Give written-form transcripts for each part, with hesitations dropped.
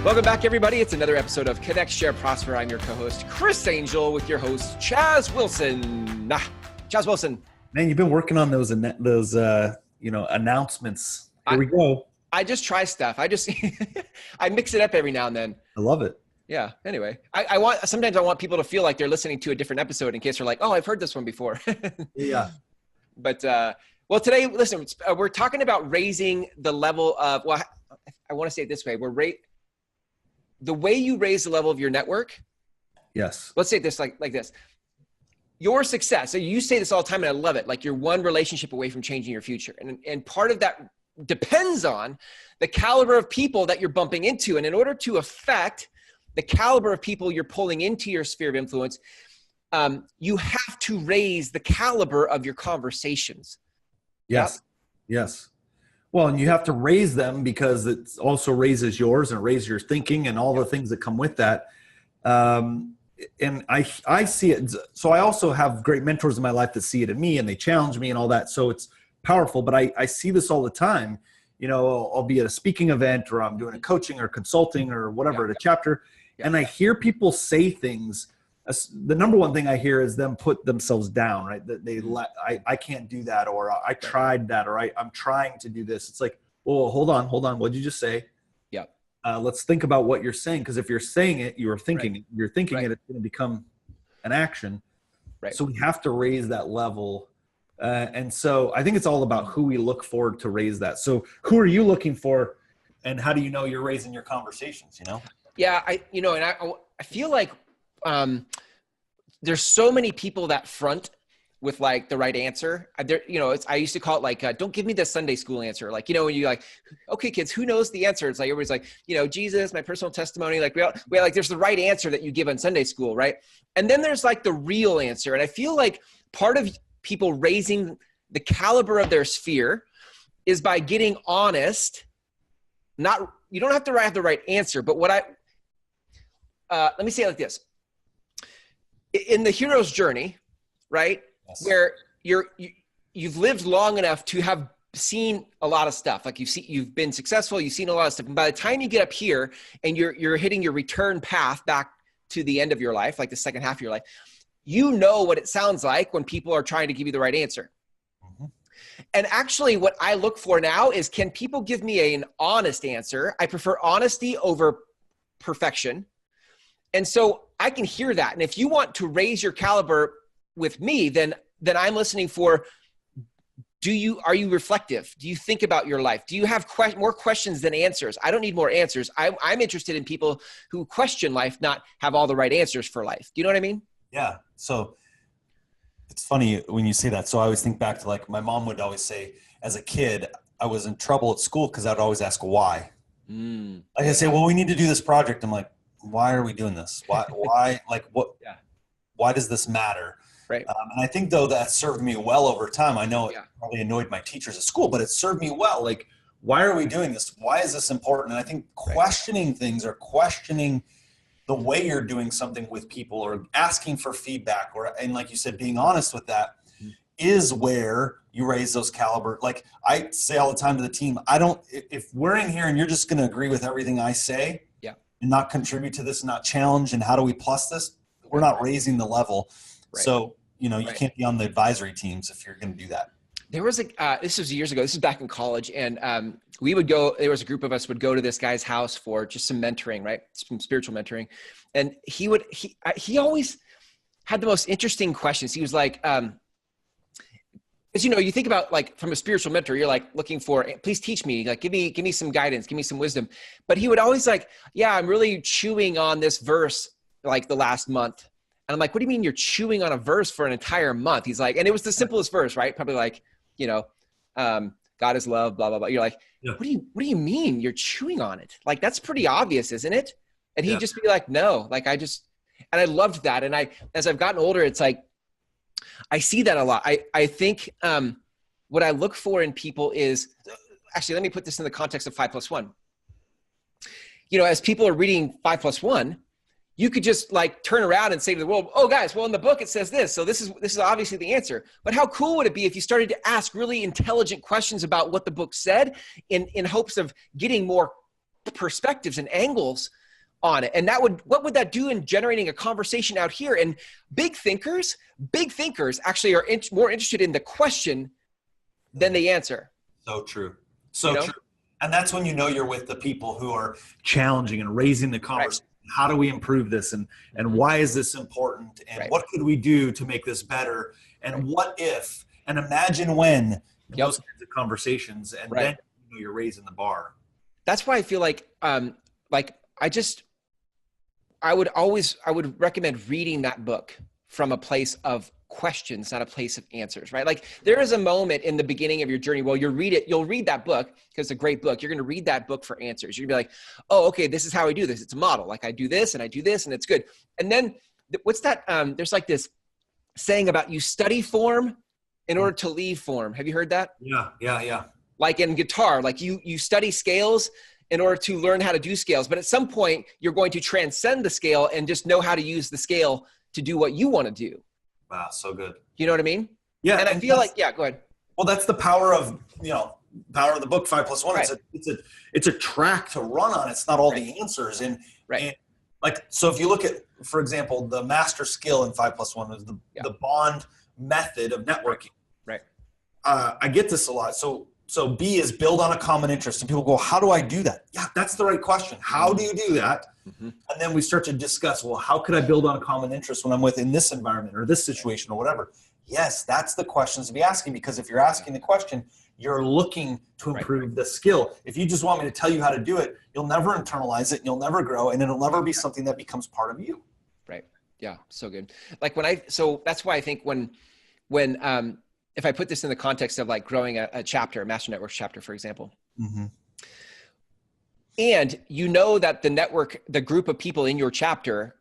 Welcome back, everybody. It's another episode of Connect, Share, Prosper. I'm your co-host, Chris Angel, with your host, Chaz Wilson. Chaz Wilson. Man, you've been working on those announcements. Here we go. I just try stuff. I mix it up every now and then. I love it. Yeah. Anyway, sometimes I want people to feel like they're listening to a different episode in case they're like, oh, I've heard this one before. Yeah. But, well, today, listen, we're talking about raising the level of, well, I want to say it this way. The way you raise the level of your network. Yes. Let's say this like this. Your success. So you say this all the time, and I love it. Like, you're one relationship away from changing your future. And part of that depends on the caliber of people that you're bumping into. And in order to affect the caliber of people you're pulling into your sphere of influence, you have to raise the caliber of your conversations. Yes. Yep. Yes. Well, and you have to raise them because it also raises yours and raises your thinking and all the things that come with that. And I see it. So I also have great mentors in my life that see it in me and they challenge me and all that. So it's powerful, but I see this all the time. You know, I'll be at a speaking event or I'm doing a coaching or consulting or whatever at a chapter. And I hear people say things. The number one thing I hear is them put themselves down, right? That I can't do that, or I tried that, or I'm trying to do this. It's like, well, hold on. What'd you just say? Yeah. Let's think about what you're saying. Because if you're saying it, you're thinking it. You're thinking it, it's going to become an action. Right. So we have to raise that level. And so I think it's all about who we look for to raise that. So who are you looking for, and how do you know you're raising your conversations, you know? Yeah, I feel like there's so many people that front with like the right answer. I used to call it like, don't give me the Sunday school answer. Like, when you like, okay, kids, who knows the answer? It's like, everybody's like, Jesus, my personal testimony. Like we like, there's the right answer that you give on Sunday school. Right. And then there's like the real answer. And I feel like part of people raising the caliber of their sphere is by getting honest. You don't have to have the right answer, but let me say it like this. In the hero's journey, right? Yes. Where you've lived long enough to have seen a lot of stuff. Like you've been successful, you've seen a lot of stuff. And by the time you get up here and you're hitting your return path back to the end of your life, like the second half of your life, you know what it sounds like when people are trying to give you the right answer. Mm-hmm. And actually what I look for now is, can people give me an honest answer? I prefer honesty over perfection. And so I can hear that. And if you want to raise your caliber with me, then I'm listening for, are you reflective? Do you think about your life? Do you have more questions than answers? I don't need more answers. I'm interested in people who question life, not have all the right answers for life. Do you know what I mean? Yeah. So it's funny when you say that. So I always think back to, like, my mom would always say, as a kid, I was in trouble at school because I'd always ask why. Like I say, well, we need to do this project. I'm like, why are we doing this? Why, like, what, why does this matter? Right. And I think, though, that served me well over time. I know it probably annoyed my teachers at school, but it served me well. Like, why are we doing this? Why is this important? And I think questioning things, or questioning the way you're doing something with people, or asking for feedback, and like you said, being honest with that, is where you raise those caliber. Like I say all the time to the team, if we're in here and you're just going to agree with everything I say, and not contribute to this, not challenge, and how do we plus this, we're not raising the level. Right. So, you can't be on the advisory teams if you're going to do that. There was this was years ago, this was back in college. And we would go, there was a group of us would go to this guy's house for just some mentoring, right? Some spiritual mentoring. And he always had the most interesting questions. He was like, as you think about, like, from a spiritual mentor, you're like looking for, please teach me, like, give me some guidance, give me some wisdom. But he would always like, I'm really chewing on this verse like the last month. And I'm like, what do you mean you're chewing on a verse for an entire month? He's like, and it was the simplest verse, right? Probably like, God is love, blah, blah, blah. You're like, what do you mean you're chewing on it? Like, that's pretty obvious, isn't it? And he'd just be like, no, like, and I loved that. And as I've gotten older, it's like, I see that a lot. I think what I look for in people is, actually, let me put this in the context of 5+1. As people are reading 5+1, you could just like turn around and say to the world, oh guys, well in the book it says this. So this is obviously the answer. But how cool would it be if you started to ask really intelligent questions about what the book said in hopes of getting more shift perspectives and angles on it. And what would that do in generating a conversation out here? And big thinkers actually are more interested in the question than the answer. So true. So true. And that's when you're with the people who are challenging and raising the conversation. Right. How do we improve this? And why is this important? And what could we do to make this better? And what if, and imagine when, those kinds of conversations. And then you're raising the bar. That's why I feel like I would recommend reading that book from a place of questions, not a place of answers, right? Like there is a moment in the beginning of your journey where you'll read that book because it's a great book. You're going to read that book for answers. You're going to be like, oh, okay, this is how I do this. It's a model. Like I do this and I do this and it's good. And then what's that? There's like this saying about you study form in order to leave form. Have you heard that? Yeah. Like in guitar, like you study scales in order to learn how to do scales. But at some point you're going to transcend the scale and just know how to use the scale to do what you want to do. Wow. So good. You know what I mean? Yeah. And I feel like, go ahead. Well, that's the power of the book 5+1. Right. It's a track to run on. It's not all the answers. And like, so if you look at, for example, the master skill in 5+1 is the bond method of networking. Right. I get this a lot. So B is build on a common interest. And people go, how do I do that? Yeah, that's the right question. How do you do that? Mm-hmm. And then we start to discuss, well, how could I build on a common interest when I'm within this environment or this situation or whatever? Yes, that's the questions to be asking, because if you're asking the question, you're looking to improve the skill. If you just want me to tell you how to do it, you'll never internalize it, you'll never grow, and it'll never be something that becomes part of you. Right. Yeah. So good. Like so that's why I think when if I put this in the context of like growing a chapter, a Master Networks chapter, for example, mm-hmm. and that the group of people in your chapter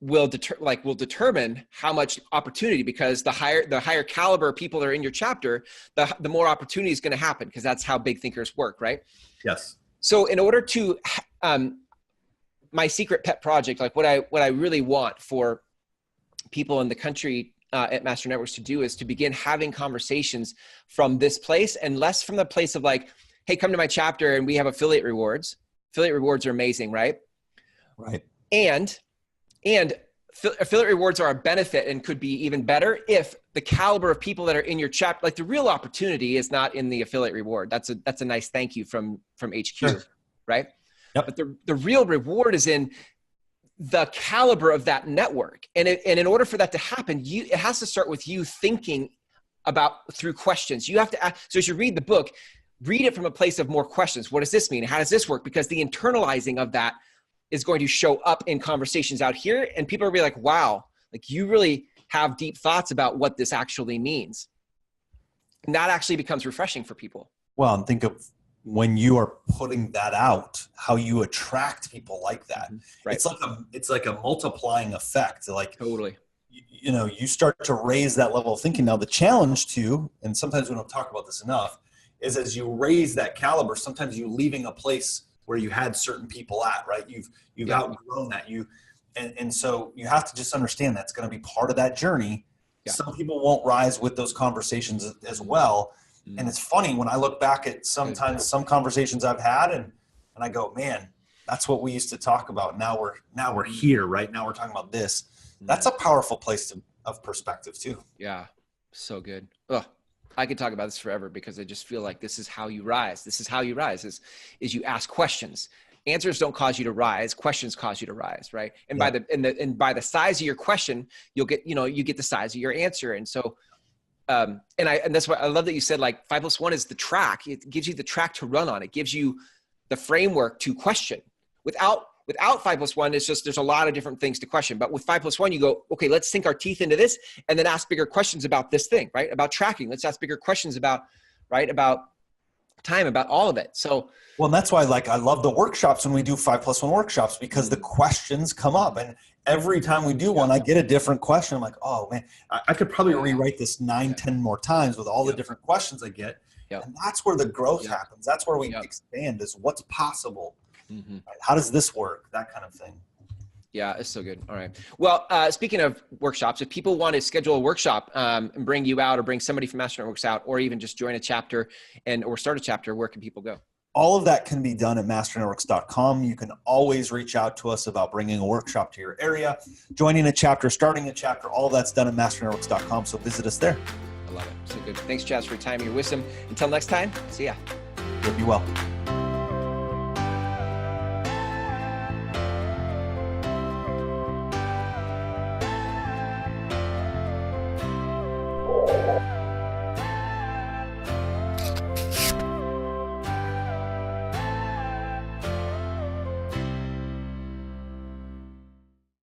will determine how much opportunity, because the higher caliber people that are in your chapter, the more opportunity is going to happen, because that's how big thinkers work, right? Yes. So in order to, my secret pet project, like what I really want for people in the country at Master Networks to do is to begin having conversations from this place, and less from the place of like, hey, come to my chapter and we have affiliate rewards. Affiliate rewards are amazing, right? Right. And affiliate rewards are a benefit and could be even better if the caliber of people that are in your chapter, like the real opportunity is not in the affiliate reward. That's a nice thank you from HQ, sure. Right? Yep. But the real reward is in the caliber of that network. And in order for that to happen, it has to start with you thinking through questions. You have to ask, so as you read the book, read it from a place of more questions. What does this mean? How does this work? Because the internalizing of that is going to show up in conversations out here, and people are going to be like, wow, like you really have deep thoughts about what this actually means. And that actually becomes refreshing for people. Well, and think of when you are putting that out, how you attract people like that. Right. It's like a multiplying effect. Like totally, you start to raise that level of thinking. Now the challenge too, and sometimes we don't talk about this enough, is as you raise that caliber, sometimes you're leaving a place where you had certain people at, right? You've outgrown that. And so you have to just understand that's going to be part of that journey. Yeah. Some people won't rise with those conversations as well. And it's funny when I look back at sometimes some conversations I've had and I go, man, that's what we used to talk about. Now we're here, right? Now we're talking about this. That's a powerful place of perspective too. Yeah. So good. Ugh. I could talk about this forever, because I just feel like this is how you rise. This is how you rise is you ask questions. Answers don't cause you to rise. Questions cause you to rise. Right. And by the size of your question, you get the size of your answer. And so, and that's why I love that you said like 5+1 is the track. It gives you the track to run on. It gives you the framework to question. Without 5+1, it's just, there's a lot of different things to question. But with 5+1, you go, okay, let's sink our teeth into this and then ask bigger questions about this thing, right? About tracking. Let's ask bigger questions about time, about all of it. So, well, and that's why I love the workshops when we do 5+1 workshops, because the questions come up, and every time we do one, I get a different question. I'm like, oh man, I could probably rewrite this 10 more times with all the different questions I get. Yep. And that's where the growth happens. That's where we expand, is what's possible. Mm-hmm. Right? How does this work? That kind of thing. Yeah, it's so good. All right. Well, speaking of workshops, if people want to schedule a workshop and bring you out, or bring somebody from Master Networks out, or even just join a chapter or start a chapter, where can people go? all of that can be done at masternetworks.com. You can always reach out to us about bringing a workshop to your area, joining a chapter, starting a chapter. All that's done at masternetworks.com. So visit us there. I love it. So good. Thanks, Chaz, for your time and your wisdom. Until next time, see ya. Be well. You